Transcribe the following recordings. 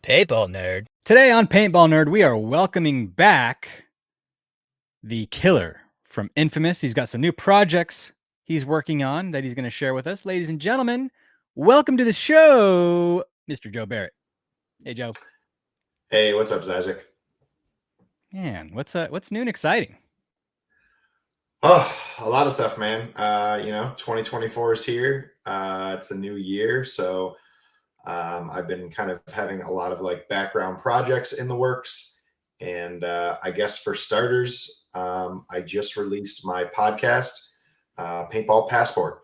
Paintball Nerd. Today on Paintball Nerd, we are welcoming back the killer from Infamous. He's got some new projects he's working on that he's going to share with us. Ladies and gentlemen, welcome to the show, Mr. Joe Barrett. Hey, Joe. Hey, what's up, Zyzek? Man, what's new and exciting? Oh, a lot of stuff, man. 2024 is here. It's the new year, so I've been kind of having a lot of background projects in the works. And I guess for starters, I just released my podcast, Paintball Passport.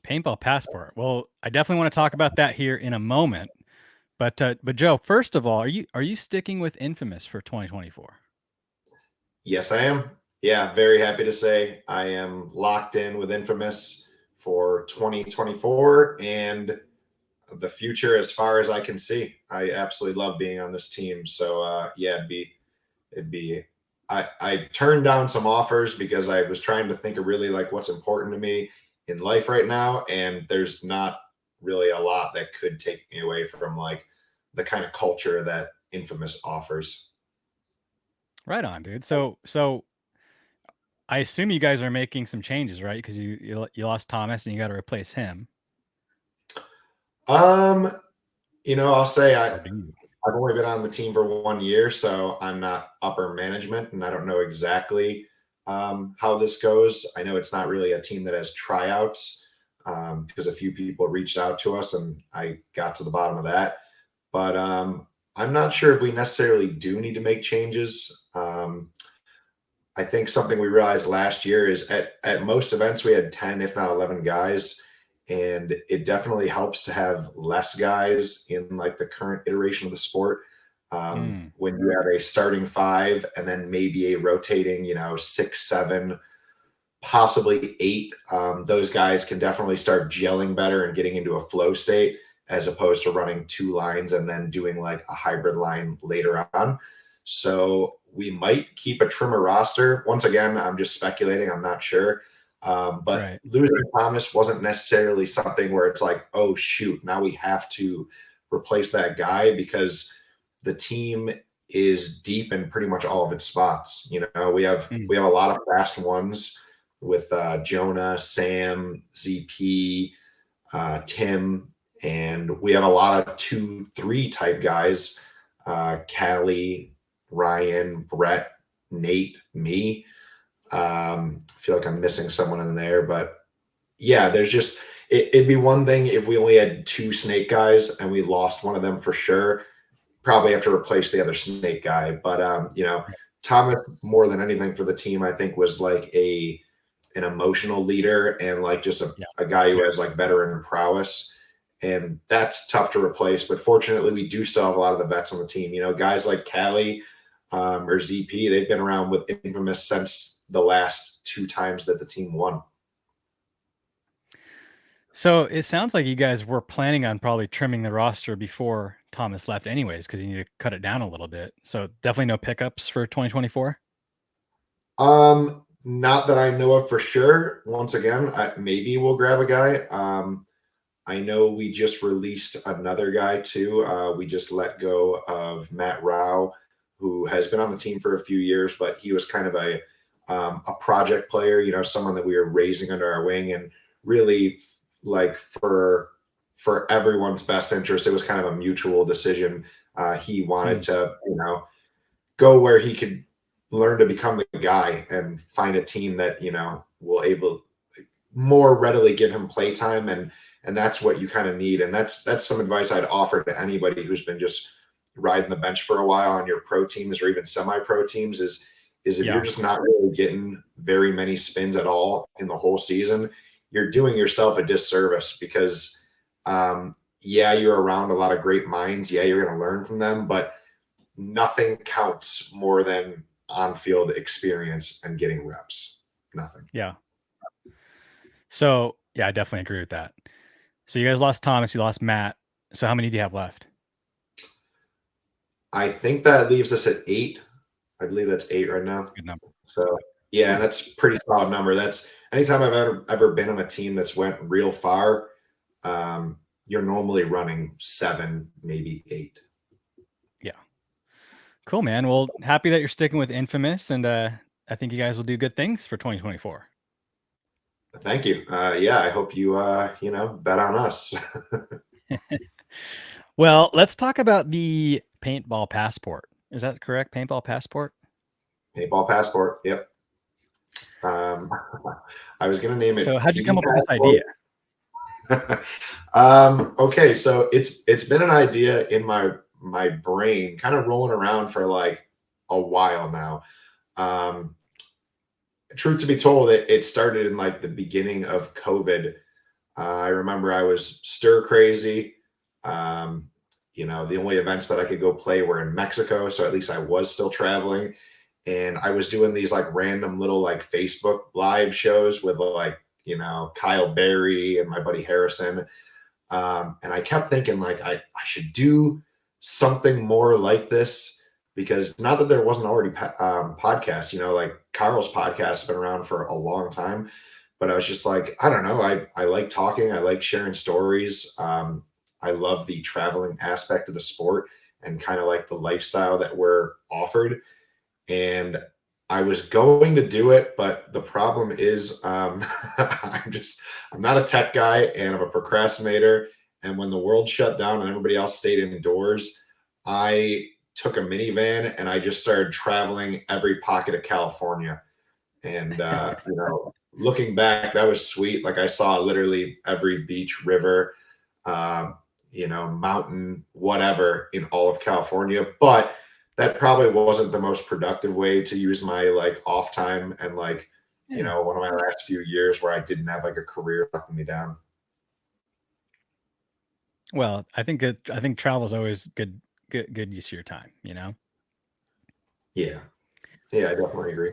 Paintball Passport. Well, I definitely want to talk about that here in a moment. But Joe, first of all, are you sticking with Infamous for 2024? Yes, I am. Yeah, very happy to say I am locked in with Infamous for 2024 and the future as far as I can see. I absolutely love being on this team. So yeah, I turned down some offers because I was trying to think of really what's important to me in life right now, and there's not really a lot that could take me away from the kind of culture that Infamous offers. Right on, dude. So I assume you guys are making some changes, right? Because you lost Thomas and you got to replace him. I'll say Or do you? I've only been on the team for 1 year, so I'm not upper management, and I don't know exactly how this goes. I know it's not really a team that has tryouts because a few people reached out to us, and I got to the bottom of that. But I'm not sure if we necessarily do need to make changes. I think something we realized last year is at most events we had 10, if not 11 guys. And it definitely helps to have less guys in the current iteration of the sport. When you have a starting five and then maybe a rotating, 6, 7, possibly 8, those guys can definitely start gelling better and getting into a flow state as opposed to running 2 lines and then doing a hybrid line later on. So we might keep a trimmer roster. Once again, I'm just speculating. I'm not sure. But Right. losing Thomas wasn't necessarily something where it's oh, shoot, now we have to replace that guy, because the team is deep in pretty much all of its spots. We have a lot of fast ones with Jonah, Sam, ZP, Tim, and we have a lot of 2-3 type guys, Callie, Ryan, Brett, Nate, me. I feel like I'm missing someone in there, but yeah, there's just it'd be one thing if we only had 2 snake guys and we lost one of them for sure. Probably have to replace the other snake guy. But Thomas, more than anything for the team, I think was an emotional leader and just a guy who has veteran prowess. And that's tough to replace. But fortunately, we do still have a lot of the vets on the team. Guys like Callie or ZP, they've been around with Infamous since the last 2 times that the team won. So it sounds like you guys were planning on probably trimming the roster before Thomas left anyways, because you need to cut it down a little bit. So definitely no pickups for 2024? Not that I know of for sure. Once again, maybe we'll grab a guy. I know we just released another guy too. We just let go of Matt Rao, who has been on the team for a few years, but he was kind of a project player, someone that we were raising under our wing, and really for everyone's best interest, it was kind of a mutual decision. He wanted to, go where he could learn to become the guy and find a team that, will able more readily give him playtime. And that's what you kind of need. And that's some advice I'd offer to anybody who's been just riding the bench for a while on your pro teams or even semi-pro teams is if you're just not really getting very many spins at all in the whole season, you're doing yourself a disservice, because you're around a lot of great minds. Yeah, you're going to learn from them, but nothing counts more than on-field experience and getting reps. Nothing. Yeah. So yeah, I definitely agree with that. So you guys lost Thomas, you lost Matt. So how many do you have left? I think that leaves us at 8. I believe that's 8 right now. That's a good number. So yeah, that's a pretty solid number. That's anytime I've ever been on a team that's went real far. you're normally running 7, maybe 8. Yeah. Cool, man. Well, happy that you're sticking with Infamous, and I think you guys will do good things for 2024. Thank you. Yeah, I hope you bet on us. Well, let's talk about the Paintball Passport. Is that correct? Paintball Passport? Paintball Passport. Yep. I was gonna name So it how'd you come P up with this idea? Passport. Okay, so it's been an idea in my brain, kind of rolling around for like a while now. Um, Truth to be told, it started in like the beginning of COVID. I remember I was stir crazy. Um, the only events that I could go play were in Mexico, so at least I was still traveling. And I was doing these like random little like Facebook live shows with like, Kyle Berry and my buddy Harrison. And I kept thinking like I should do something more like this, because not that there wasn't already podcasts, like Carl's podcast has been around for a long time, but I was just like, I don't know. I like talking. I like sharing stories. I love the traveling aspect of the sport and kind of like the lifestyle that we're offered. And I was going to do it, but the problem is, I'm not a tech guy and I'm a procrastinator. And when the world shut down and everybody else stayed indoors, I took a minivan and I just started traveling every pocket of California. And looking back, that was sweet. Like I saw literally every beach, river, um, mountain, whatever in all of California. But that probably wasn't the most productive way to use my like off time and like, Yeah. one of my last few years where I didn't have like a career locking me down. Well, I think travel is always good use of your time, you know? Yeah. Yeah, I definitely agree.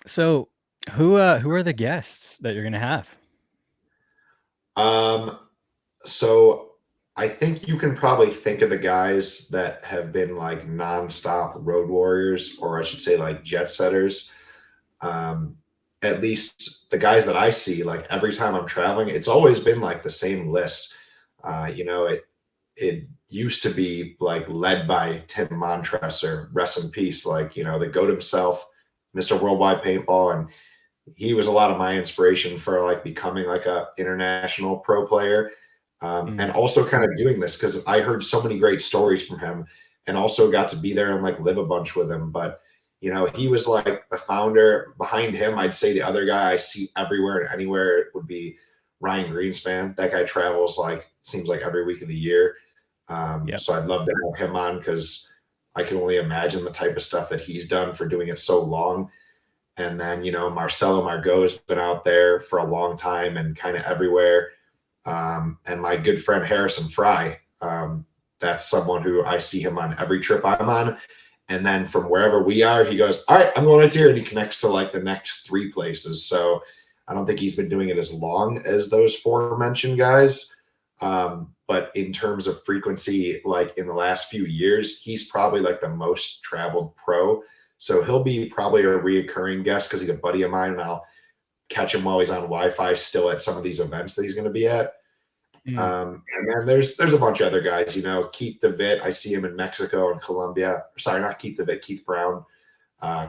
So who are the guests that you're gonna have? Um, so I think you can probably think of the guys that have been like nonstop road warriors, or I should say like jet setters. Um, at least the guys that I see, like every time I'm traveling, it's always been like the same list. It used to be like led by Tim Montressor, rest in peace, like, the goat himself, Mr. Worldwide Paintball. And he was a lot of my inspiration for like becoming like a international pro player. And Mm, also kind of doing this because I heard so many great stories from him and also got to be there and like live a bunch with him. But he was like the founder. Behind him, I'd say the other guy I see everywhere and anywhere would be Ryan Greenspan. That guy travels like seems like every week of the year. yep. So I'd love to have him on because I can only imagine the type of stuff that he's done for doing it so long. And then, Marcelo Margot has been out there for a long time and kind of everywhere. And my good friend Harrison Fry, that's someone who I see him on every trip I'm on. And then from wherever we are, he goes, all right, I'm going right here. And he connects to like the next 3 places. So I don't think he's been doing it as long as those 4 mentioned guys. But in terms of frequency, like in the last few years, he's probably like the most traveled pro. So he'll be probably a reoccurring guest because he's a buddy of mine, and I'll catch him while he's on Wi-Fi still at some of these events that he's going to be at. Mm, And then there's a bunch of other guys, Keith DeVitt. I see him in Mexico and Colombia. Sorry, not Keith DeVitt, Keith Brown.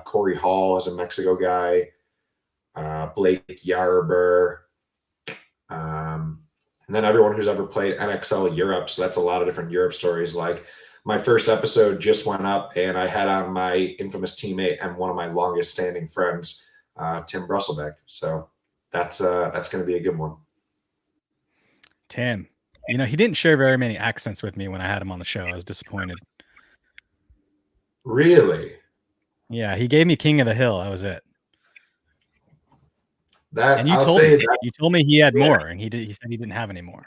Corey Hall is a Mexico guy. Blake Yarber. And then everyone who's ever played NXL Europe. So that's a lot of different Europe stories. Like my first episode just went up and I had on my infamous teammate and one of my longest standing friends, Tim Brusselbeck. So that's going to be a good one. Tim. He didn't share very many accents with me when I had him on the show. I was disappointed. Really? Yeah, he gave me King of the Hill. That was it. And That you I'll told say me. that. You told me he had Yeah, more, and he said he didn't have any more.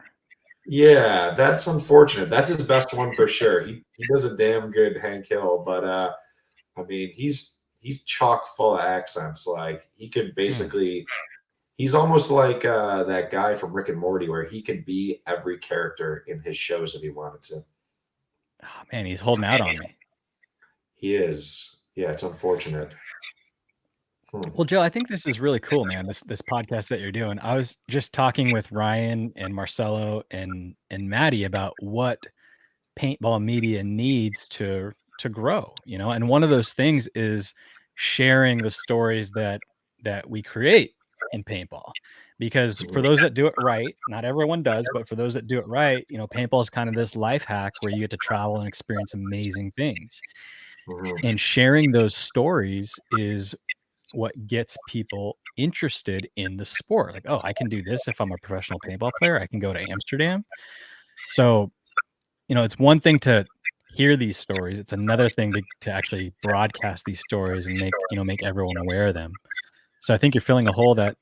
yeah, that's unfortunate. That's his best one for sure. He does a damn good Hank Hill, but I mean, he's chock full of accents. Like he could Mm. basically, he's almost like that guy from Rick and Morty, where he could be every character in his shows if he wanted to. Oh, man, he's holding out on me. He is. Yeah, it's unfortunate. Well, Joe, I think this is really cool, man. This podcast that you're doing. I was just talking with Ryan and Marcelo and Maddie about what paintball media needs to grow, you know. And one of those things is sharing the stories that we create in paintball. Because for those that do it right, not everyone does, but for those that do it right, you know, paintball is kind of this life hack where you get to travel and experience amazing things. Mhm. And sharing those stories is what gets people interested in the sport. Like, oh, I can do this if I'm a professional paintball player. I can go to Amsterdam. So, you know, it's one thing to hear these stories. It's another thing to actually broadcast these stories and make everyone aware of them. So I think you're filling a hole that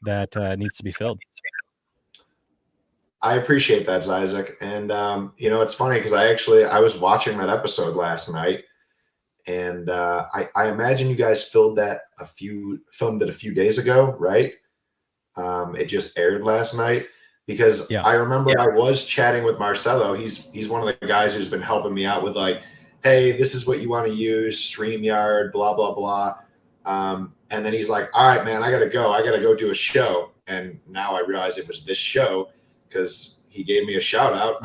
needs to be filled. I appreciate that, Zyzek. And it's funny because I was watching that episode last night, and I imagine you guys filmed it a few days ago, right? It just aired last night because Yeah. I remember I was chatting with Marcelo. He's one of the guys who's been helping me out with like, hey, this is what you want to use, StreamYard, blah blah blah. And then he's like, all right, man, I gotta go. I gotta go do a show. And now I realize it was this show because he gave me a shout out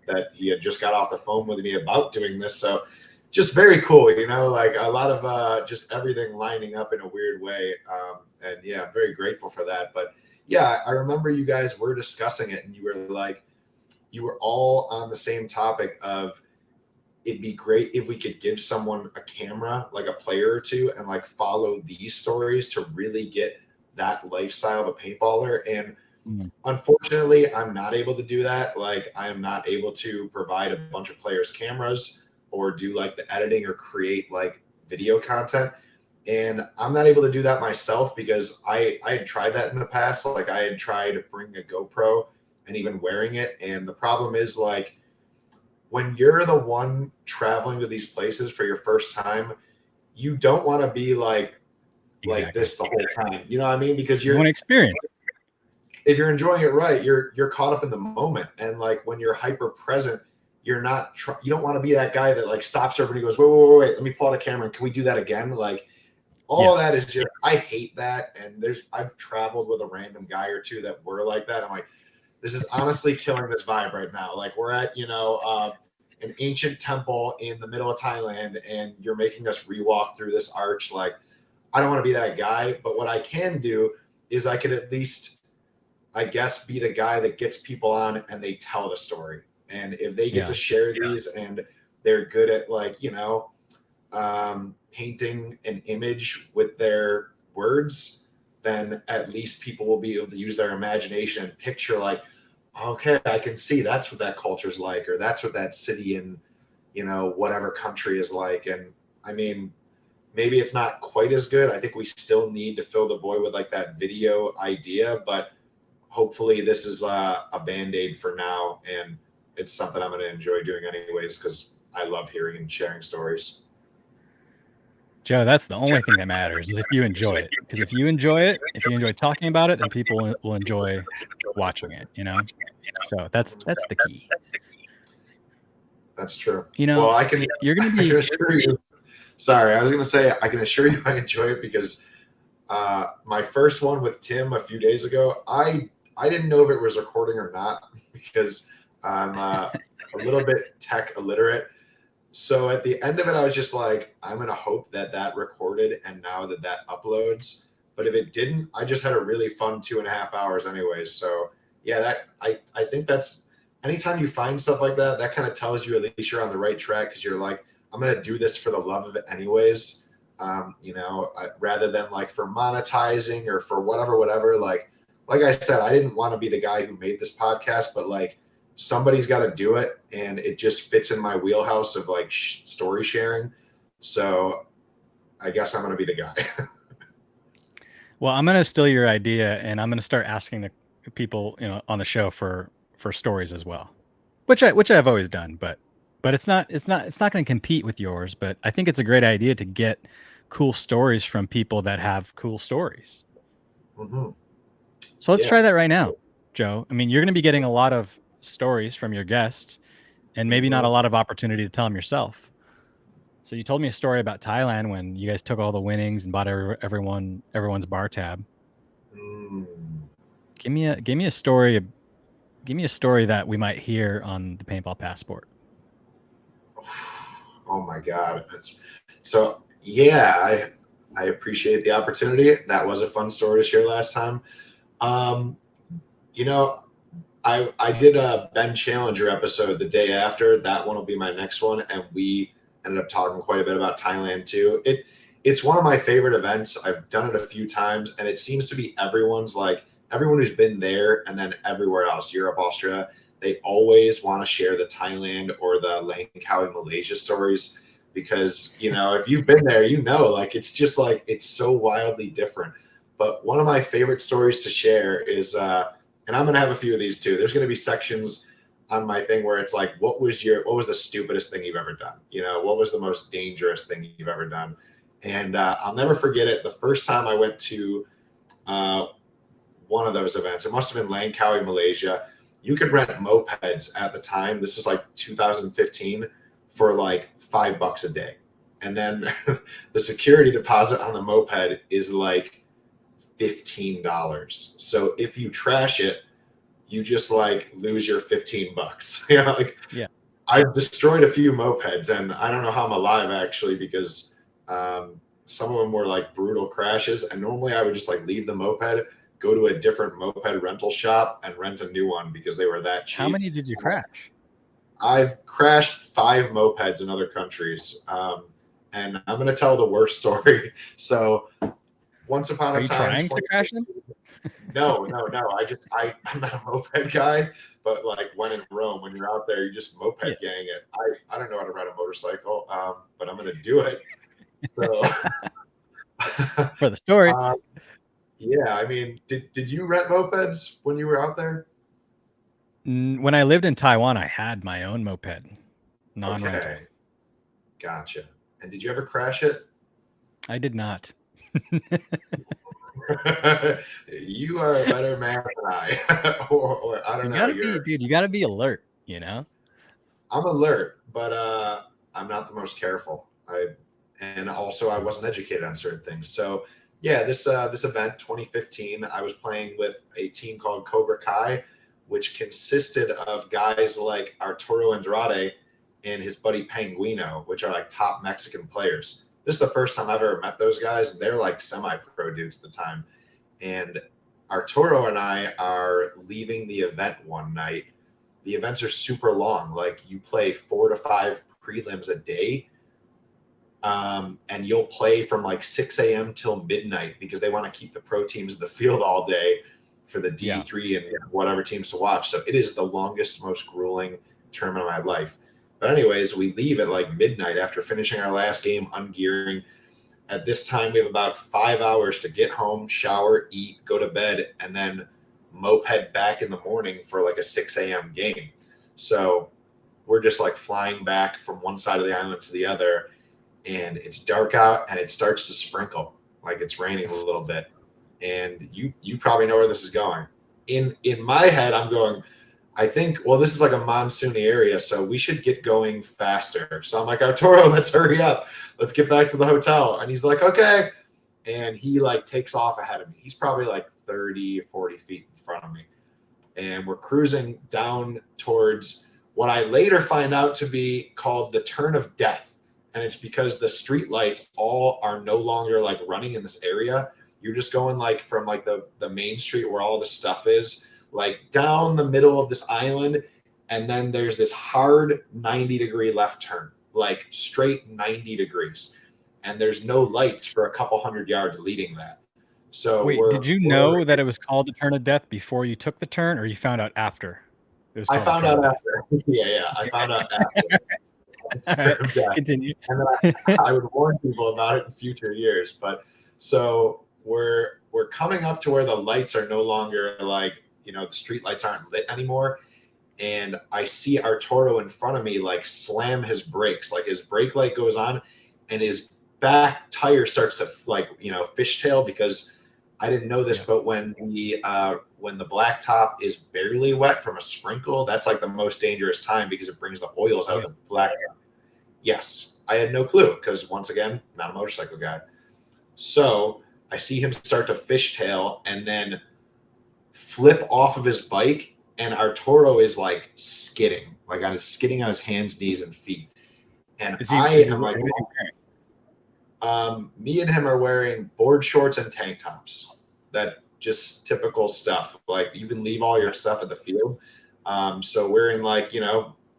that he had just got off the phone with me about doing this. So just very cool, like a lot of just everything lining up in a weird way. And yeah, I'm very grateful for that. But yeah, I remember you guys were discussing it and you were like, you were all on the same topic of it'd be great if we could give someone a camera, like a player or two, and like follow these stories to really get that lifestyle of a paintballer. And Mhm. unfortunately, I'm not able to do that. Like, I am not able to provide a bunch of players cameras or do like the editing or create like video content. And I'm not able to do that myself because I had tried that in the past. Like, I had tried to bring a GoPro and even wearing it. And the problem is, like, when you're the one traveling to these places for your first time, you don't want to be like Exactly. this the whole time. You know what I mean? Because You want to experience it. if you're enjoying it right, you're caught up in the moment. And like when you're hyper present, you don't want to be that guy that like stops everybody and goes, wait, let me pull out a camera. Can we do that again? Like all Yeah. that is just, I hate that. And I've traveled with a random guy or two that were like that. I'm like, this is honestly killing this vibe right now. Like we're at, an ancient temple in the middle of Thailand and you're making us rewalk through this arch. Like, I don't want to be that guy, but what I can do is I can at least, I guess, be the guy that gets people on and they tell the story. And if they get Yeah. to share these and they're good at like, painting an image with their words, then at least people will be able to use their imagination and picture like, okay, I can see that's what that culture's like, or that's what that city in, whatever country is like. And I mean, maybe it's not quite as good. I think we still need to fill the void with like that video idea, but hopefully this is a band-aid for now. And it's something I'm going to enjoy doing anyways, because I love hearing and sharing stories. Joe, that's the only thing that matters is if you enjoy it. Because if you enjoy it, if you enjoy talking about it, then people will enjoy watching it, you know? So that's the key. That's true. You know, Well, you're gonna I can be assure you. Sorry, I was going to say I can assure you I enjoy it because my first one with Tim a few days ago, I didn't know if it was recording or not because I'm a little bit tech illiterate. So at the end of it, I was just like, I'm gonna hope that recorded and now that uploads. But if it didn't, I just had a really fun 2.5 hours anyways. So yeah, I think that's anytime you find stuff like that, that kind of tells you at least you're on the right track because you're like, I'm gonna do this for the love of it anyways. Rather than like for monetizing or for whatever. Like I said, I didn't want to be the guy who made this podcast, but like somebody's got to do it, and it just fits in my wheelhouse of like story sharing. So I guess I'm going to be the guy. well, I'm gonna steal your idea and I'm gonna start asking the people, you know, on the show for stories as well. Which I've always done, but it's not gonna compete with yours, but I think it's a great idea to get cool stories from people that have cool stories. Mm-hmm. So let's Yeah. try that right now, Joe. I mean, you're gonna be getting a lot of stories from your guests and maybe not Mm-hmm. a lot of opportunity to tell them yourself. So you told me a story about Thailand when you guys took all the winnings and bought everyone's bar tab. Mm. Give me a story. Give me a story that we might hear on the Paintball Passport. Oh my God. So yeah, I appreciate the opportunity. That was a fun story to share last time. Um, you know, I did a Ben Challenger episode the day after. That one will be my next one, and we ended up talking quite a bit about Thailand too. It's one of my favorite events. I've done it a few times, and it seems to be everyone who's been there and then everywhere else, Europe, Australia, they always want to share the Thailand or the Langkawi, Malaysia stories because if you've been there, like it's just like it's so wildly different. But one of my favorite stories to share is and I'm gonna have a few of these too. There's gonna be sections on my thing where it's like, what was the stupidest thing you've ever done? What was the most dangerous thing you've ever done? And I'll never forget it. The first time I went to uh, one of those events, it must have been Langkawi, Malaysia. You could rent mopeds at the time. This was like 2015 for like $5 a day. And then the security deposit on the moped is like $15. So if you trash it, you just like lose your $15. Like Yeah. I've destroyed a few mopeds, and I don't know how I'm alive actually because some of them were like brutal crashes. And normally I would just like leave the moped, go to a different moped rental shop, and rent a new one because they were that cheap. How many did you crash? I've crashed 5 mopeds in other countries, and I'm going to tell the worst story. So once upon Are a you time, trying to crash them? No. I'm not a moped guy, but like when in Rome, when you're out there, you just moped gang it. I don't know how to ride a motorcycle, but I'm gonna do it. So For the story. Yeah, I mean, did you rent mopeds when you were out there? When I lived in Taiwan, I had my own moped, non-rental. Okay, gotcha. And did you ever crash it? I did not. You are a better man than I, or I don't You know. gotta be, dude. You gotta be alert. You know. I'm alert, but I'm not the most careful. And also I wasn't educated on certain things. So yeah, this event 2015, I was playing with a team called Cobra Kai, which consisted of guys like Arturo Andrade and his buddy Penguino, which are like top Mexican players. This is the first time I've ever met those guys, and they're like semi-pro dudes at the time. And Arturo and I are leaving the event one night. The events are super long. Like you play 4 to 5 prelims a day. And you'll play from like 6 a.m. till midnight because they want to keep the pro teams in the field all day for the D3 and whatever teams to watch. So it is the longest, most grueling tournament of my life. But anyways, we leave at like midnight after finishing our last game, ungearing. At this time, we have about 5 hours to get home, shower, eat, go to bed, and then moped back in the morning for like a 6 a.m. game. So we're just like flying back from one side of the island to the other, and it's dark out and it starts to sprinkle, like it's raining a little bit. And you probably know where this is going. In my head, I'm going, I think, well, this is like a monsoony area, so we should get going faster. So I'm like, Arturo, let's hurry up. Let's get back to the hotel. And he's like, okay. And he like takes off ahead of me. He's probably like 30, 40 feet in front of me. And we're cruising down towards what I later find out to be called the Turn of Death. And it's because the street lights all are no longer like running in this area. You're just going like from like the main street where all the stuff is, like down the middle of this island, and then there's this hard 90-degree left turn, like straight 90 degrees, and there's no lights for a couple hundred yards leading that. So wait, did you know that it was called the Turn of Death before you took the turn, or you found out after? It was called I found out after. Yeah, I found out after. Right, continue. And then I would warn people about it in future years. But so we're coming up to where the lights are no longer like, the street lights aren't lit anymore. And I see Arturo in front of me like slam his brakes, like his brake light goes on and his back tire starts to like, fishtail, because I didn't know this, but when the blacktop is barely wet from a sprinkle, that's like the most dangerous time because it brings the oils out of the blacktop. Yes. I had no clue because, once again, not a motorcycle guy. So I see him start to fishtail and then flip off of his bike, and Arturo is like skidding on his hands, knees, and feet. And What is he wearing? Me and him are wearing board shorts and tank tops. That just typical stuff. Like, you can leave all your stuff at the field. So we're in, like,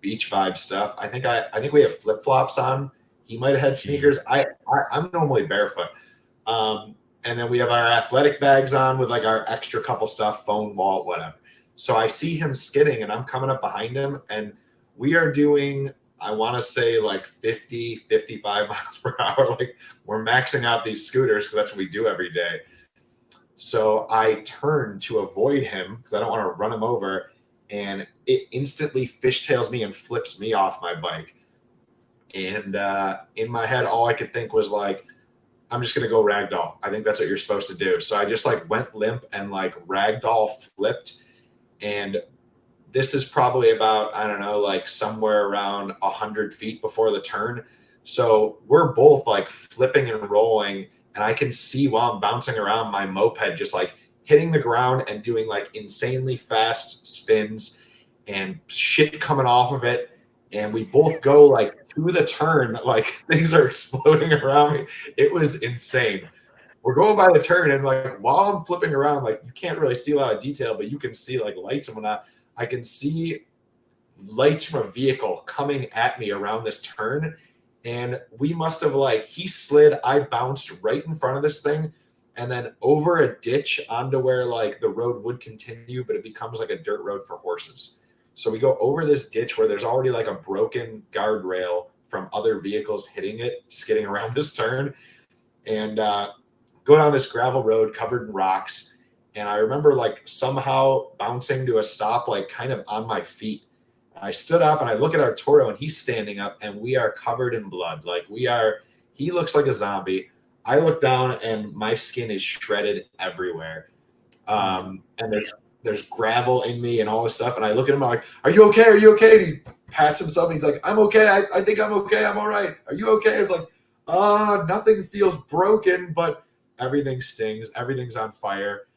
beach vibe stuff. I think we have flip flops on. He might have had sneakers. I'm normally barefoot. And then we have our athletic bags on with like our extra couple stuff, phone, wallet, whatever. So I see him skidding and I'm coming up behind him, and we are doing, I want to say, like 50, 55 miles per hour. Like, we're maxing out these scooters because that's what we do every day. So I turn to avoid him because I don't want to run him over, and it instantly fishtails me and flips me off my bike. And in my head, all I could think was like, I'm just going to go ragdoll. I think that's what you're supposed to do. So I just like went limp and like ragdoll flipped. And this is probably about, I don't know, like somewhere around 100 feet before the turn. So we're both like flipping and rolling. And I can see while I'm bouncing around my moped just like hitting the ground and doing like insanely fast spins and shit coming off of it. And we both go like to the turn, like things are exploding around me. It was insane. We're going by the turn, and like while I'm flipping around, like you can't really see a lot of detail, but you can see like lights and whatnot. I can see lights from a vehicle coming at me around this turn. And we must have like, he slid, I bounced right in front of this thing, and then over a ditch onto where like the road would continue, but it becomes like a dirt road for horses. So we go over this ditch where there's already like a broken guardrail from other vehicles hitting it, skidding around this turn, and go down this gravel road covered in rocks. And I remember like somehow bouncing to a stop, like kind of on my feet. I stood up and I look at Arturo, and he's standing up, and we are covered in blood. Like, he looks like a zombie. I look down and my skin is shredded everywhere. And there's gravel in me and all this stuff. And I look at him, I'm like, are you okay? Are you okay? And he pats himself and he's like, I'm okay. I think I'm okay. I'm all right. Are you okay? It's like, nothing feels broken, but everything stings. Everything's on fire.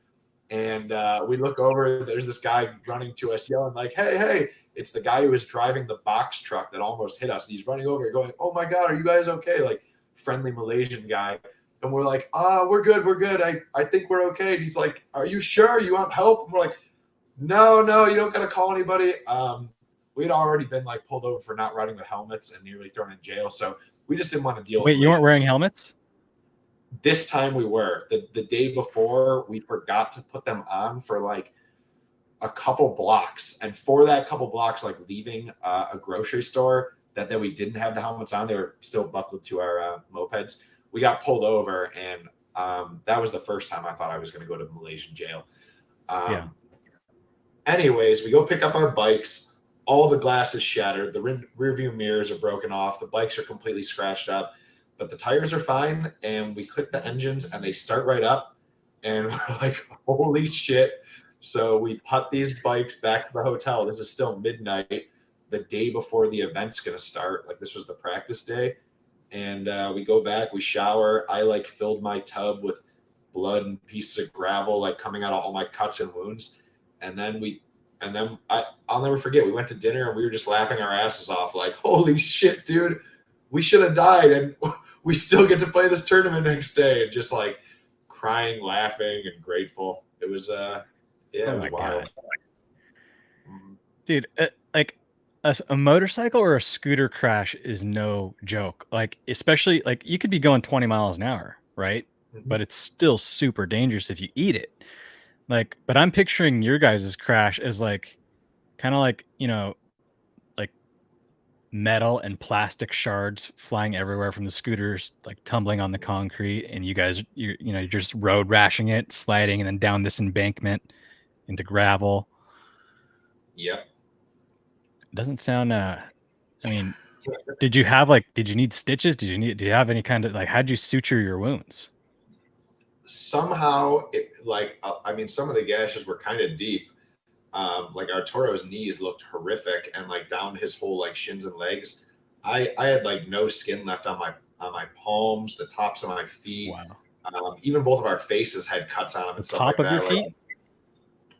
And we look over, there's this guy running to us yelling like, hey, hey. It's the guy who was driving the box truck that almost hit us. And he's running over going, oh my God, are you guys okay? Like, friendly Malaysian guy. And we're like, we're good. We're good. I think we're okay. And he's like, are you sure you want help? And we're like, no, you don't got to call anybody. We'd already been like pulled over for not riding with helmets and nearly thrown in jail. So we just didn't want to deal with it. Wait, you weren't wearing helmets? This time we were. The day before, we forgot to put them on for like a couple blocks. And for that couple blocks, like leaving a grocery store that we didn't have the helmets on, they were still buckled to our mopeds. We got pulled over, and that was the first time I thought I was going to go to Malaysian jail. Anyways, we go pick up our bikes. All the glass is shattered. The rear view mirrors are broken off. The bikes are completely scratched up, but the tires are fine. And we click the engines and they start right up. And we're like, holy shit. So we putt these bikes back to the hotel. This is still midnight, the day before the event's going to start. Like, this was the practice day. And we go back, we shower. I like filled my tub with blood and pieces of gravel, like coming out of all my cuts and wounds. And then I'll never forget, we went to dinner and we were just laughing our asses off. Like, holy shit, dude, we should have died. And we still get to play this tournament next day. And just like crying, laughing, and grateful. It was, it was wild. God. Dude, like a motorcycle or a scooter crash is no joke. Like, especially like you could be going 20 miles an hour, right? Mm-hmm. But it's still super dangerous if you eat it. Like, but I'm picturing your guys' crash as like kind of like, like metal and plastic shards flying everywhere from the scooters, like tumbling on the concrete, and you guys you're just road rashing it, sliding, and then down this embankment into gravel. Yep. Doesn't sound I mean, did you need stitches? Did you have any kind of like, how'd you suture your wounds? Somehow some of the gashes were kind of deep. Like Arturo's knees looked horrific, and like down his whole like shins and legs. I had like no skin left on my palms, the tops of my feet. Wow. Even both of our faces had cuts on them The and stuff top like of your that. Like, feet?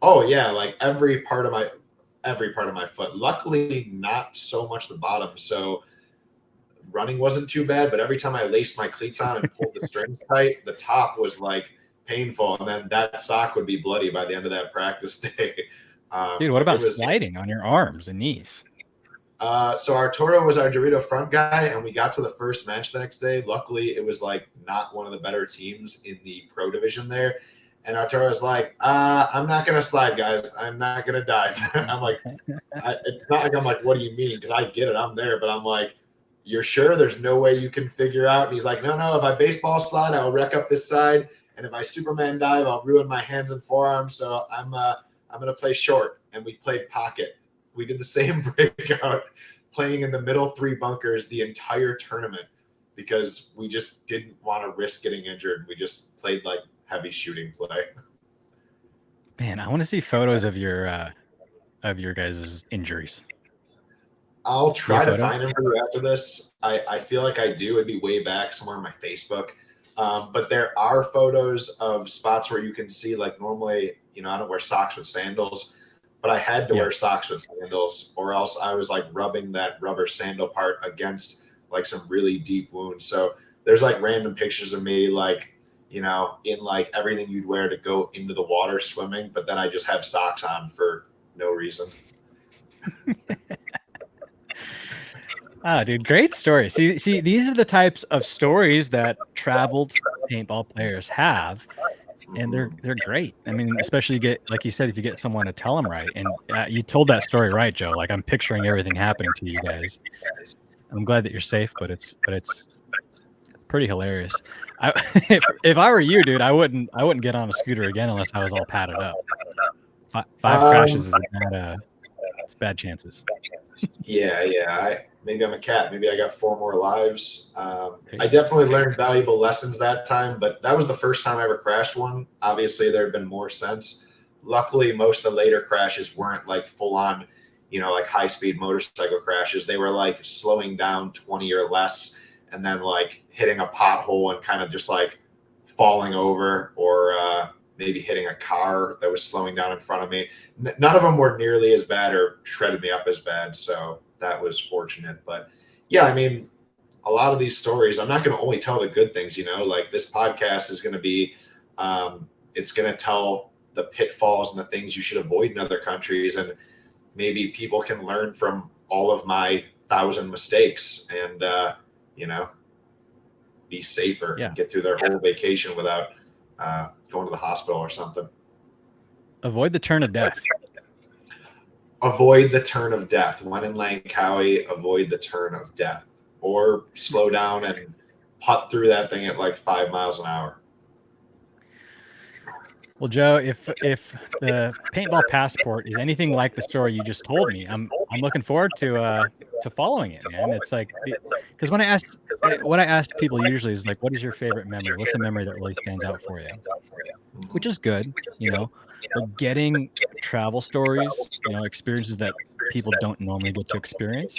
oh yeah, like every part of my foot. Luckily, not so much the bottom. So running wasn't too bad, but every time I laced my cleats on and pulled the strings tight, the top was like painful, and then that sock would be bloody by the end of that practice day. Dude, what Like it about was. sliding on your arms and knees? So Arturo was our Dorito front guy, and we got to the first match the next day. Luckily, it was like not one of the better teams in the pro division there. And Arturo was like, I'm not going to slide, guys. I'm not going to dive. I'm like, it's not like I'm like, what do you mean? Because I get it. I'm there. But I'm like, you're sure there's no way you can figure out? And he's like, no. If I baseball slide, I'll wreck up this side. And if I Superman dive, I'll ruin my hands and forearms. So I'm going to play short. And we played pocket. We did the same breakout playing in the middle three bunkers the entire tournament because we just didn't want to risk getting injured. We just played like heavy shooting play. Man, I want to see photos of your guys' injuries. I'll Do you try have to photos? find them for you after this. I feel like I do. It'd be way back somewhere on my Facebook. But there are photos of spots where you can see, like, normally, I don't wear socks with sandals, but I had to Yeah. wear socks with sandals, or else I was like rubbing that rubber sandal part against like some really deep wounds. So there's like random pictures of me, like, in like everything you'd wear to go into the water swimming, but then I just have socks on for no reason. Ah, dude, great story. See, these are the types of stories that traveled paintball players have, and they're great. I mean, especially like you said, if you get someone to tell them right. And you told that story right, Joe. Like, I'm picturing everything happening to you guys. I'm glad that you're safe, but it's pretty hilarious. If I were you, dude, I wouldn't get on a scooter again unless I was all padded up. Five crashes is it's bad chances. Yeah. Maybe I'm a cat. Maybe I got 4 more lives. Hey. I definitely learned valuable lessons that time, but that was the first time I ever crashed one. Obviously, there have been more since. Luckily, most of the later crashes weren't like full on, like high speed motorcycle crashes. They were like slowing down 20 or less and then like hitting a pothole and kind of just like falling over, or maybe hitting a car that was slowing down in front of me. None of them were nearly as bad or shredded me up as bad. So that was fortunate. But yeah, I mean, a lot of these stories, I'm not going to only tell the good things, like this podcast is going to be, it's going to tell the pitfalls and the things you should avoid in other countries. And maybe people can learn from all of my 1,000 mistakes and, be safer and get through their whole vacation without going to the hospital or something. Avoid the turn of death. Avoid the turn of death. When in Langkawi, avoid the turn of death. Or slow down and putt through that thing at like 5 miles an hour. Well, Joe, if the Paintball Passport is anything like the story you just told me, I'm looking forward to following it, man. It's like, because what I ask people usually is like, what is your favorite memory? What's a memory that really stands out for you? Which is good, but getting travel stories, experiences that people don't normally get to experience,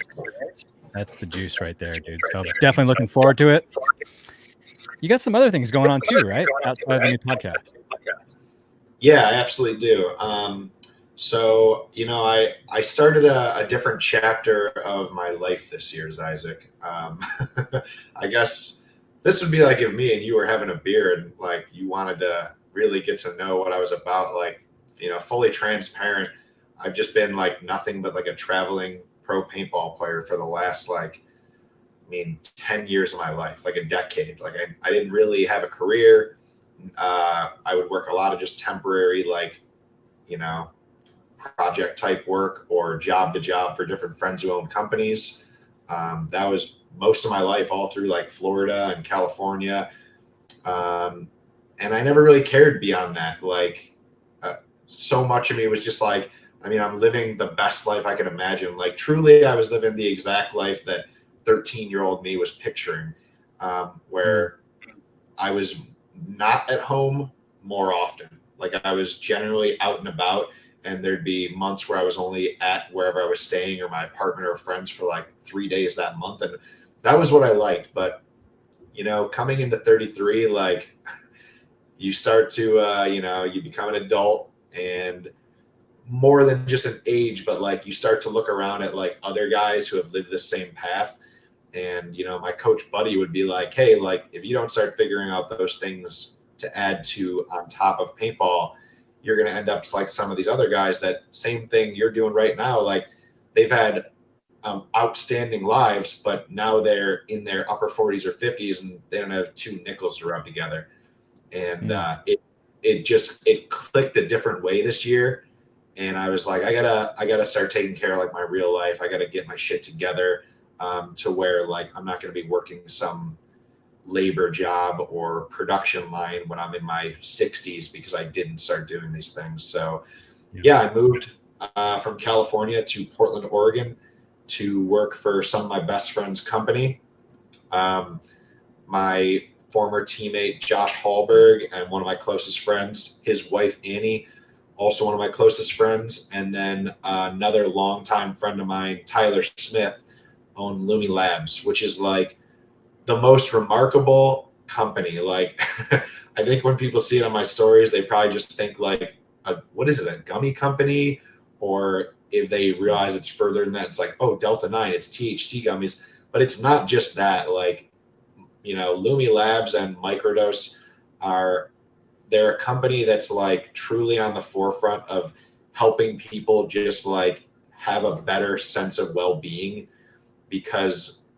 that's the juice right there, dude. So definitely looking forward to it. You got some other things going on too, right? Outside of the new podcast. Yeah, I absolutely do. So, I started a different chapter of my life this year, Zyzek. I guess this would be like if me and you were having a beer and like you wanted to really get to know what I was about, like, fully transparent. I've just been like nothing but like a traveling pro paintball player for the last 10 years of my life, like a decade. Like I didn't really have a career. I would work a lot of just temporary, project type work or job to job for different friends who own companies. That was most of my life, all through like Florida and California. And I never really cared beyond that. So much of me was just like, I'm living the best life I could imagine. Like truly, I was living the exact life that 13-year-old me was picturing, where I was not at home more often. Like I was generally out and about, and there'd be months where I was only at wherever I was staying or my apartment or friends for like 3 days that month. And that was what I liked. But, you know, coming into 33, like you start to, you become an adult, and more than just an age, but like you start to look around at like other guys who have lived the same path. And, you know, my coach buddy would be like, hey, like if you don't start figuring out those things to add to on top of paintball, you're going to end up like some of these other guys that same thing you're doing right now. Like they've had outstanding lives, but now they're in their upper 40s or 50s and they don't have two nickels to rub together. And it clicked a different way this year. And I was like, I gotta start taking care of like my real life. I gotta get my shit together, to where like I'm not gonna be working some labor job or production line when I'm in my 60s because I didn't start doing these things. So yeah, I moved from California to Portland, Oregon to work for some of my best friends' company. My former teammate Josh Hallberg and one of my closest friends, his wife Annie, also one of my closest friends, and then another longtime friend of mine, Tyler Smith, owned Lumi Labs, which is like the most remarkable company. Like, I think when people see it on my stories, they probably just think like, what is it, a gummy company? Or if they realize it's further than that, it's like, oh, Delta 9, it's THC gummies. But it's not just that. Like, you know, Lumi Labs and Microdose they're a company that's like truly on the forefront of helping people just like have a better sense of well-being, because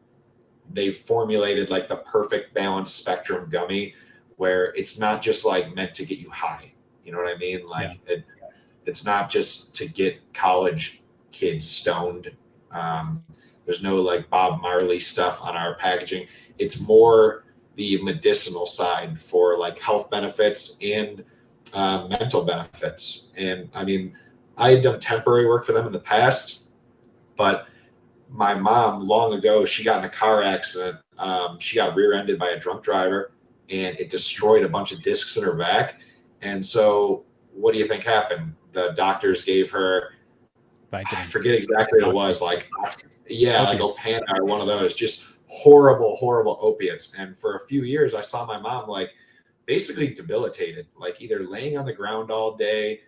they've formulated like the perfect balanced spectrum gummy where it's not just like meant to get you high. You know what I mean? Like it's not just to get college kids stoned. There's no like Bob Marley stuff on our packaging. It's more the medicinal side for like health benefits and mental benefits. And I mean, I had done temporary work for them in the past, but my mom long ago, she got in a car accident. She got rear-ended by a drunk driver, and it destroyed a bunch of discs in her back. And so what do you think happened? The doctors gave her, I forget exactly what it was, like Opana or one of those, just horrible, horrible opiates. And for a few years, I saw my mom like basically debilitated, like either laying on the ground all day,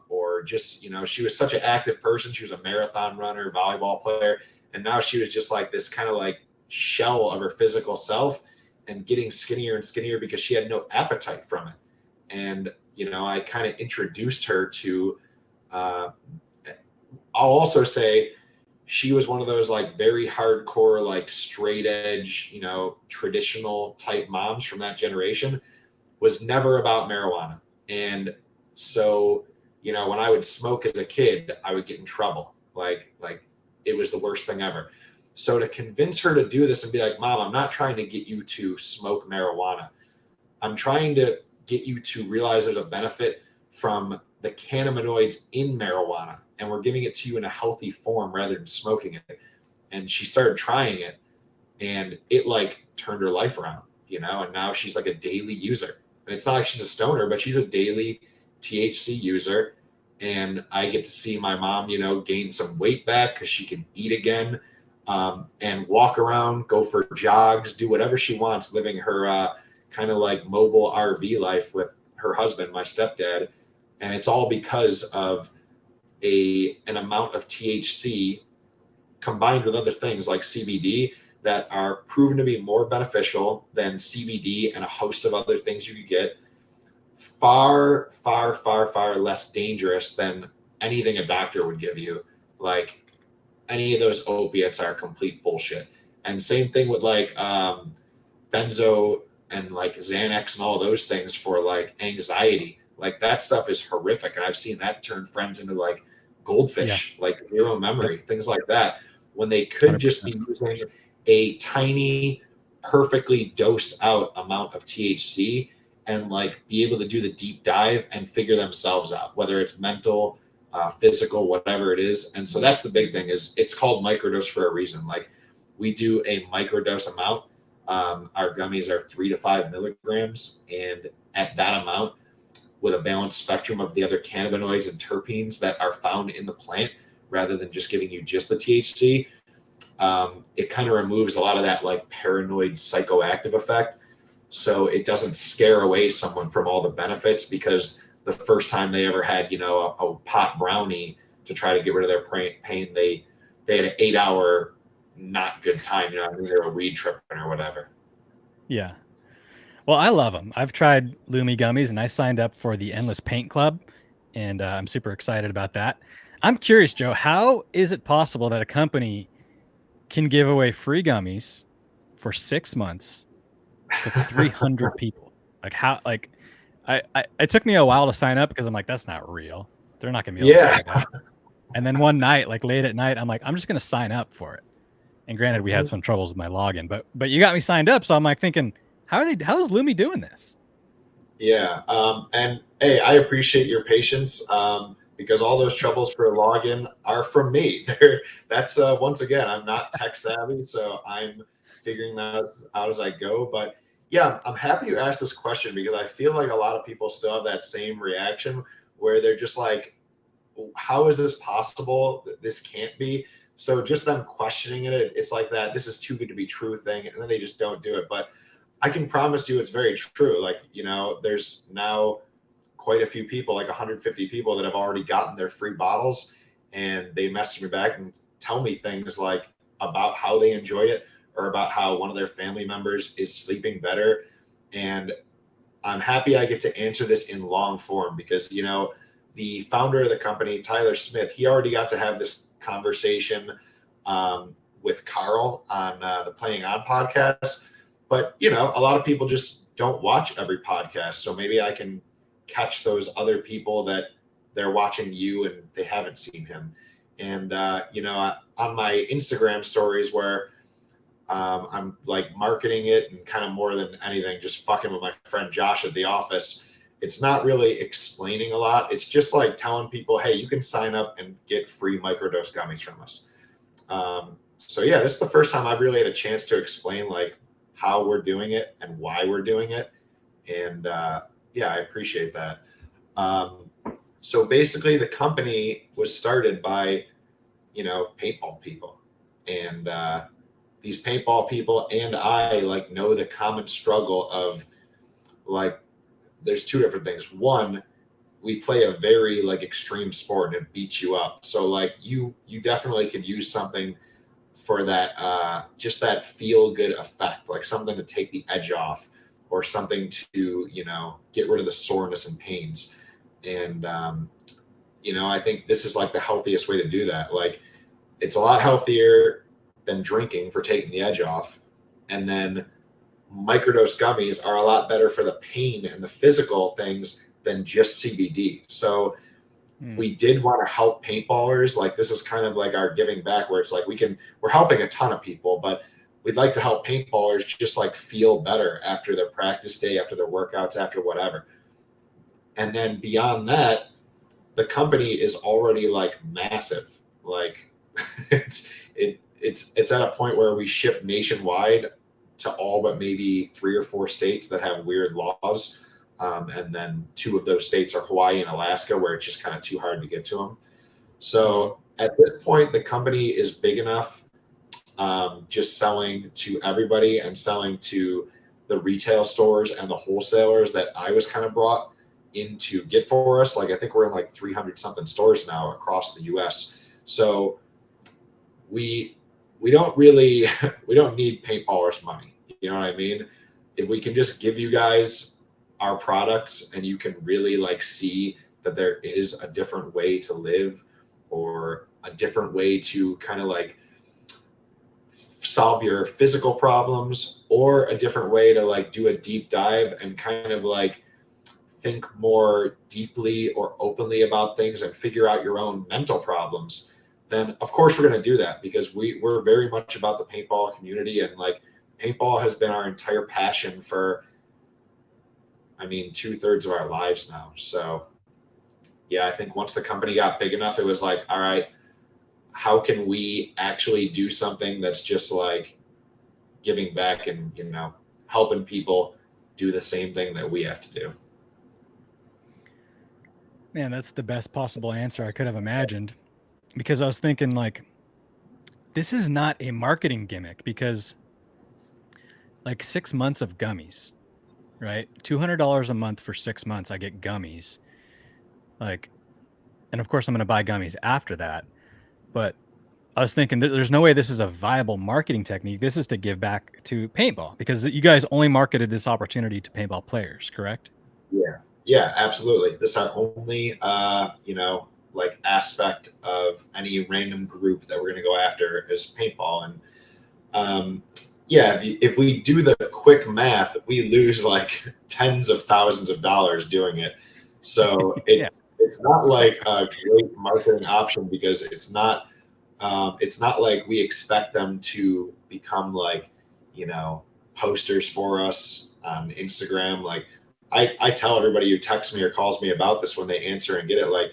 or just, you know, she was such an active person. She was a marathon runner, volleyball player, and now she was just like this kind of like shell of her physical self and getting skinnier and skinnier because she had no appetite from it. And, you know, I kind of introduced her to, I'll also say she was one of those like very hardcore, like straight edge, you know, traditional type moms from that generation, was never about marijuana. And so, you know, when I would smoke as a kid, I would get in trouble. Like it was the worst thing ever. So to convince her to do this and be like, Mom, I'm not trying to get you to smoke marijuana. I'm trying to get you to realize there's a benefit from the cannabinoids in marijuana, and we're giving it to you in a healthy form rather than smoking it. And she started trying it, and it like turned her life around, you know, and now she's like a daily user. And it's not like she's a stoner, but she's a daily THC user. And I get to see my mom, you know, gain some weight back because she can eat again, and walk around, go for jogs, do whatever she wants, living her kind of like mobile RV life with her husband, my stepdad. And it's all because of an amount of THC combined with other things like CBD that are proven to be more beneficial than CBD and a host of other things you could get. Far, far, far, far less dangerous than anything a doctor would give you. Like any of those opiates are complete bullshit. And same thing with like benzo and like Xanax and all those things for like anxiety. Like that stuff is horrific. And I've seen that turn friends into like goldfish, like zero memory, things like that, when they could 100%. just be using a tiny, perfectly dosed out amount of THC and like be able to do the deep dive and figure themselves out, whether it's mental, physical, whatever it is. And so that's the big thing, is it's called microdose for a reason. Like we do a microdose amount. Our gummies are 3 to 5 milligrams. And at that amount, with a balanced spectrum of the other cannabinoids and terpenes that are found in the plant, rather than just giving you just the THC. It kind of removes a lot of that like paranoid psychoactive effect. So it doesn't scare away someone from all the benefits, because the first time they ever had, a pot brownie to try to get rid of their pain, they had an 8 hour not good time. I mean, they were weed tripping or whatever. Yeah. Well, I love them. I've tried Lumi Gummies, and I signed up for the Endless Paint Club, and I'm super excited about that. I'm curious, Joe, how is it possible that a company can give away free gummies for 6 months to 300 people? Like how? Like, it took me a while to sign up because I'm like, that's not real. They're not gonna be able to Yeah. do that. And then one night, like late at night, I'm like, I'm just gonna sign up for it. And granted, we had some troubles with my login, but you got me signed up, so I'm like thinking, how is Lumi doing this? Yeah. And hey, I appreciate your patience, because all those troubles for a login are from me. That's once again, I'm not tech savvy, so I'm figuring that out as I go. But yeah, I'm happy you asked this question, because I feel like a lot of people still have that same reaction where they're just like, how is this possible? This can't be. So just them questioning it, it's like that, this is too good to be true thing, and then they just don't do it. But I can promise you it's very true. Like, there's now quite a few people, like 150 people, that have already gotten their free bottles, and they message me back and tell me things like about how they enjoyed it, or about how one of their family members is sleeping better. And I'm happy I get to answer this in long form, because, the founder of the company, Tyler Smith, he already got to have this conversation with Carl on the Playing On podcast. But, a lot of people just don't watch every podcast. So maybe I can catch those other people that they're watching you and they haven't seen him. And, on my Instagram stories, where I'm like marketing it, and kind of more than anything, just fucking with my friend Josh at the office. It's not really explaining a lot. It's just like telling people, hey, you can sign up and get free microdose gummies from us. So yeah, this is the first time I've really had a chance to explain like how we're doing it and why we're doing it. And yeah, I appreciate that. So basically the company was started by, paintball people. And these paintball people and I like know the common struggle of like, there's two different things. One, we play a very like extreme sport, and it beats you up. So like you definitely could use something for that, just that feel good effect, like something to take the edge off, or something to, get rid of the soreness and pains. And, I think this is like the healthiest way to do that. Like, it's a lot healthier than drinking for taking the edge off. And then microdose gummies are a lot better for the pain and the physical things than just CBD. So we did want to help paintballers. Like, this is kind of like our giving back, where it's like we're helping a ton of people, but we'd like to help paintballers just like feel better after their practice day, after their workouts, after whatever. And then beyond that, the company is already like massive. Like it's at a point where we ship nationwide to all but maybe 3 or 4 states that have weird laws. And then 2 of those states are Hawaii and Alaska, where it's just kind of too hard to get to them. So at this point, the company is big enough, just selling to everybody and selling to the retail stores and the wholesalers that I was kind of brought in to get for us. Like, I think we're in like 300 something stores now across the US. So we don't really, we don't need paintballers' money. You know what I mean? If we can just give you guys our products, and you can really like see that there is a different way to live, or a different way to kind of like solve your physical problems, or a different way to like do a deep dive and kind of like think more deeply or openly about things and figure out your own mental problems, then of course we're going to do that, because we're very much about the paintball community. And like, paintball has been our entire passion for, 2/3 of our lives now. So yeah, I think once the company got big enough, it was like, all right, how can we actually do something that's just like giving back and, helping people do the same thing that we have to do. Man, that's the best possible answer I could have imagined. Because I was thinking, like, this is not a marketing gimmick because, like, 6 months of gummies, right? $200 a month for 6 months, I get gummies. Like, and of course, I'm going to buy gummies after that. But I was thinking there's no way this is a viable marketing technique. This is to give back to paintball because you guys only marketed this opportunity to paintball players, correct? Yeah, yeah, absolutely. This is our only, like aspect of any random group that we're going to go after is paintball. And yeah, if we do the quick math, we lose like tens of thousands of dollars doing it. So Yeah. it's not So, like a great marketing option because it's not like we expect them to become like, you know, posters for us on Instagram. Like I tell everybody who texts me or calls me about this when they answer and get it, like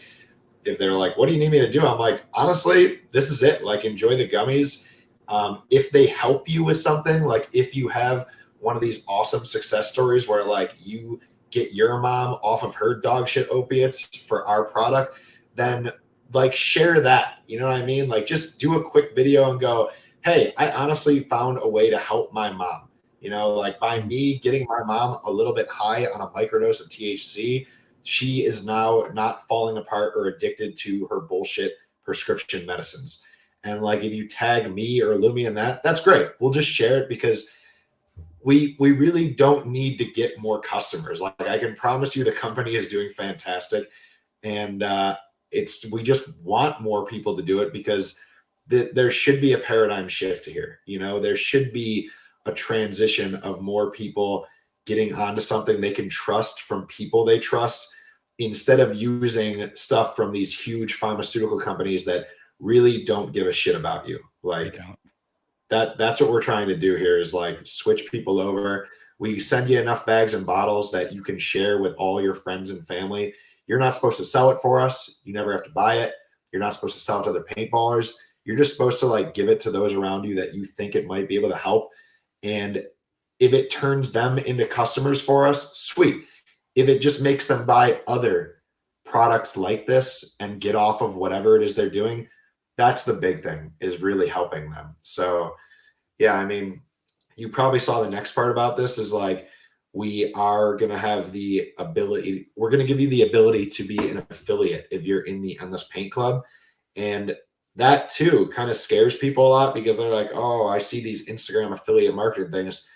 if they're like, what do you need me to do? I'm like, honestly, this is it. Like, enjoy the gummies. If they help you with something, like if you have one of these awesome success stories where like you get your mom off of her dog shit opiates for our product, then like share that. You know what I mean? Like just do a quick video and go, hey, I honestly found a way to help my mom. You know, like by mm, me getting my mom a little bit high on a microdose of THC, she is now not falling apart or addicted to her bullshit prescription medicines. And like if you tag me or Lumi in that, that's great. We'll just share it because we really don't need to get more customers. Like I can promise you the company is doing fantastic. And it's we just want more people to do it because there should be a paradigm shift here. You know, there should be a transition of more people getting onto something they can trust from people they trust instead of using stuff from these huge pharmaceutical companies that really don't give a shit about you. they Like don't. that's what we're trying to do here is like switch people over. We send you enough bags and bottles that you can share with all your friends and family. You're not supposed to sell it for us. You never have to buy it. You're not supposed to sell it to other paintballers. You're just supposed to like give it to those around you that you think it might be able to help. And if it turns them into customers for us, sweet. If it just makes them buy other products like this and get off of whatever it is they're doing, that's the big thing is really helping them. So yeah, I mean, you probably saw the next part about this is like we are going to have the ability, we're going to give you the ability to be an affiliate if you're in the Endless Paint Club. And that too kind of scares people a lot because they're like, oh, I see these Instagram affiliate marketing things.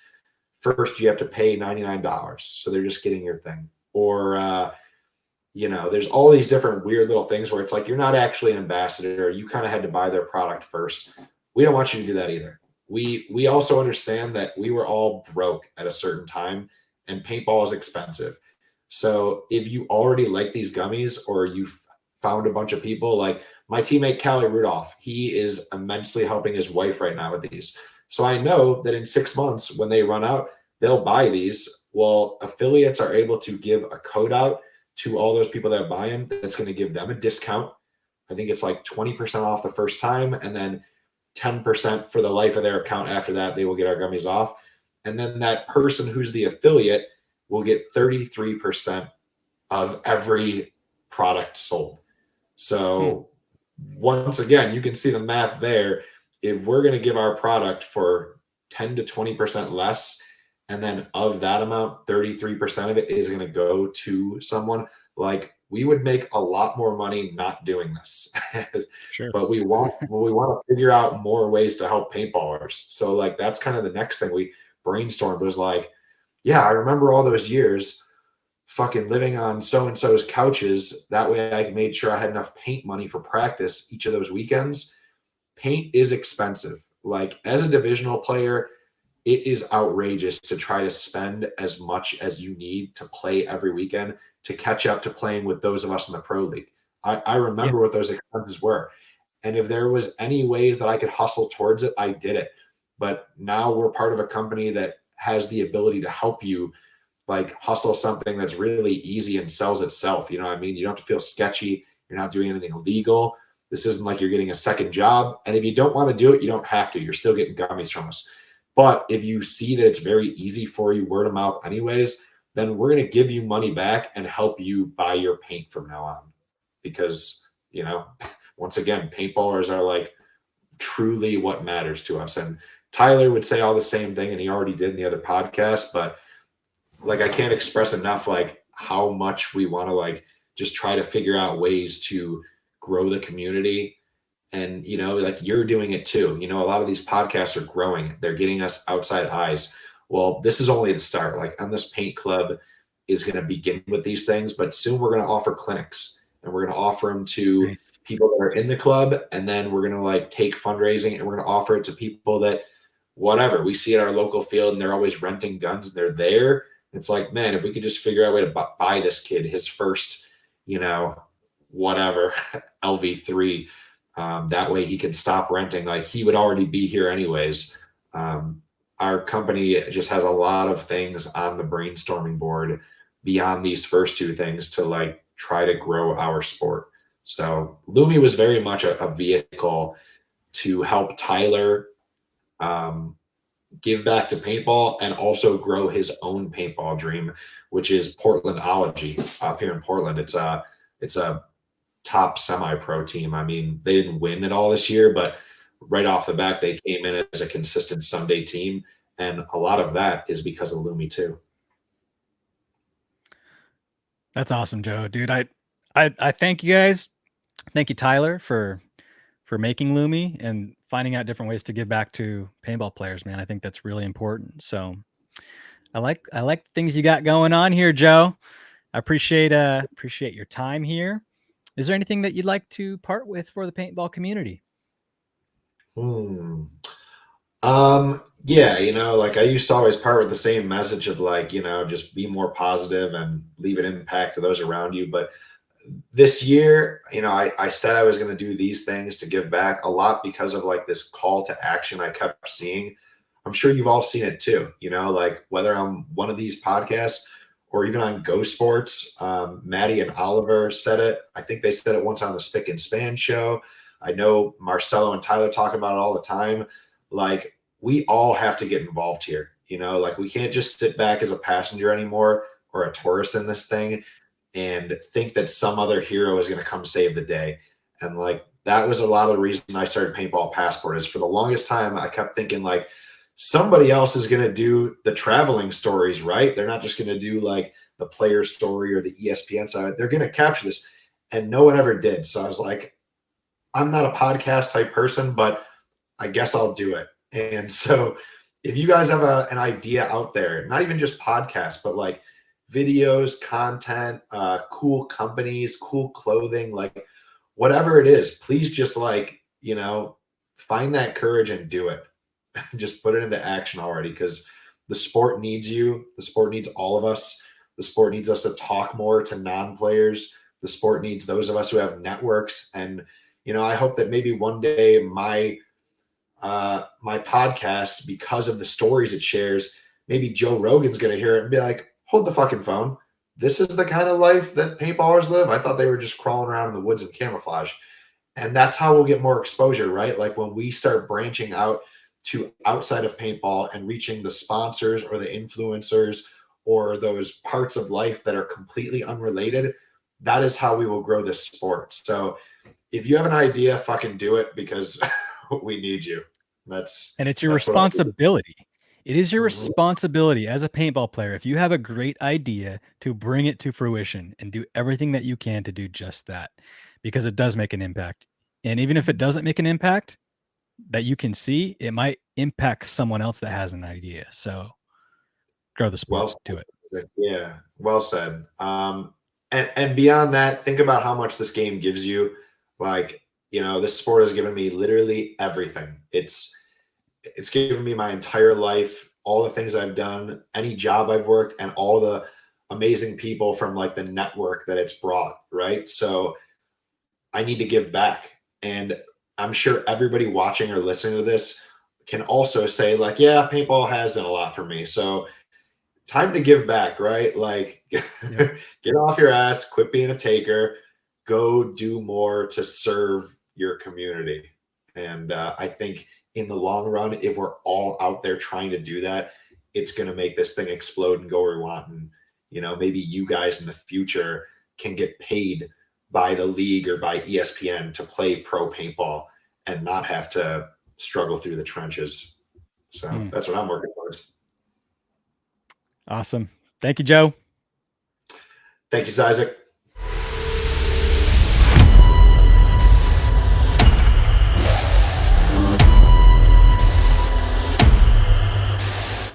First, you have to pay $99. So they're just getting your thing. Or, there's all these different weird little things where it's like you're not actually an ambassador. You kind of had to buy their product first. We don't want you to do that either. We also understand that we were all broke at a certain time and paintball is expensive. So if you already like these gummies or you found a bunch of people like my teammate Callie Rudolph, he is immensely helping his wife right now with these. So I know that in 6 months when they run out, they'll buy these. Well, affiliates are able to give a code out to all those people that buy them that's going to give them a discount. I think it's like 20% off the first time and then 10% for the life of their account after that. They will get our gummies off. And then that person who's the affiliate will get 33% of every product sold. Hmm, So once again, you can see the math there. If we're going to give our product for 10 to 20% less, and then of that amount, 33% of it is going to go to someone, like we would make a lot more money not doing this. sure. But we want to figure out more ways to help paintballers. So like that's kind of the next thing we brainstormed was like, yeah, I remember all those years fucking living on so and so's couches. That way I made sure I had enough paint money for practice each of those weekends. Paint is expensive. Like as a divisional player, it is outrageous to try to spend as much as you need to play every weekend to catch up to playing with those of us in the pro league. I Yeah. remember what those expenses were. And if there was any ways that I could hustle towards it, I did it. But now we're part of a company that has the ability to help you like hustle something that's really easy and sells itself. You know what I mean? You don't have to feel sketchy. You're not doing anything illegal. This isn't like you're getting a second job. And if you don't want to do it, you don't have to. You're still getting gummies from us. But if you see that it's very easy for you word of mouth anyways, then we're going to give you money back and help you buy your paint from now on. because, you know, once again, paintballers are like truly what matters to us. And Tyler would say all the same thing, and he already did in the other podcast, but like I can't express enough like how much we want to like just try to figure out ways to grow the community. And you know, like you're doing it too. You know, a lot of these podcasts are growing. They're getting us outside eyes. Well, this is only the start. Like on this paint club is going to begin with these things, but soon we're going to offer clinics and we're going to offer them to Nice. people that are in the club. And then we're going to like take fundraising and we're going to offer it to people that whatever we see at our local field and they're always renting guns and they're there. It's like, man, if we could just figure out a way to buy this kid his first, you know, whatever LV3, that way he can stop renting. Like he would already be here anyways. Our company just has a lot of things on the brainstorming board beyond these first two things to like try to grow our sport. So Lumi was very much a vehicle to help Tyler give back to paintball and also grow his own paintball dream, which is Portlandology up here in Portland. It's a top semi-pro team. I mean, they didn't win it all this year, but right off the bat, they came in as a consistent Sunday team. And a lot of that is because of Lumi too. That's awesome, Joe. Dude, I thank you guys. Thank you, Tyler, for making Lumi and finding out different ways to give back to paintball players, man. I think that's really important. So I like things you got going on here, Joe. I appreciate your time here. Is there anything that you'd like to part with for the paintball community? Yeah, you know, like I used to always part with the same message of like, you know, just be more positive and leave an impact to those around you. But this year, you know, I said I was going to do these things to give back a lot because of like this call to action I kept seeing. I'm sure you've all seen it too, you know, like whether I'm one of these podcasts or even on Go Sports, Maddie and Oliver said it. I think they said it once on the Spick and Span show. I know Marcelo and Tyler talk about it all the time. Like we all have to get involved here, you know, like we can't just sit back as a passenger anymore or a tourist in this thing and think that some other hero is going to come save the day. And like that was a lot of the reason I started Paintball Passport is for the longest time I kept thinking like somebody else is going to do the traveling stories, right? They're not just going to do like the player story or the ESPN side. They're going to capture this. And no one ever did. So I was like, I'm not a podcast type person, but I guess I'll do it. And so if you guys have an idea out there, not even just podcasts, but like videos, content, cool companies, cool clothing, like whatever it is, please just like, you know, find that courage and do it. Just put it into action already because the sport needs you. The sport needs all of us. The sport needs us to talk more to non-players. The sport needs those of us who have networks. And, you know, I hope that maybe one day my podcast, because of the stories it shares, maybe Joe Rogan's going to hear it and be like, hold the fucking phone. This is the kind of life that paintballers live. I thought they were just crawling around in the woods in camouflage. And that's how we'll get more exposure, right? Like when we start branching out to outside of paintball and reaching the sponsors or the influencers or those parts of life that are completely unrelated, that is how we will grow this sport. So if you have an idea, fucking do it because we need you. And it's your That's what I'll do. responsibility. It is your Mhm. responsibility as a paintball player, if you have a great idea, to bring it to fruition and do everything that you can to do just that, because it does make an impact. And even if it doesn't make an impact that you can see, it might impact someone else that has an idea. So grow the sport, Well do it. said. Yeah, well said. And beyond that, think about how much this game gives you. Like, you know, this sport has given me literally everything. It's given me my entire life, all the things I've done, any job I've worked, and all the amazing people from like the network that it's brought, right? So I need to give back. And I'm sure everybody watching or listening to this can also say, like, yeah, paintball has done a lot for me. So time to give back, right? Like, Yep. get off your ass, quit being a taker, go do more to serve your community. And I think in the long run, if we're all out there trying to do that, it's going to make this thing explode and go where we want. And, you know, maybe you guys in the future can get paid by the league or by ESPN to play pro paintball and not have to struggle through the trenches. So that's what I'm working towards. Awesome. Thank you, Joe. Thank you, Zyzek.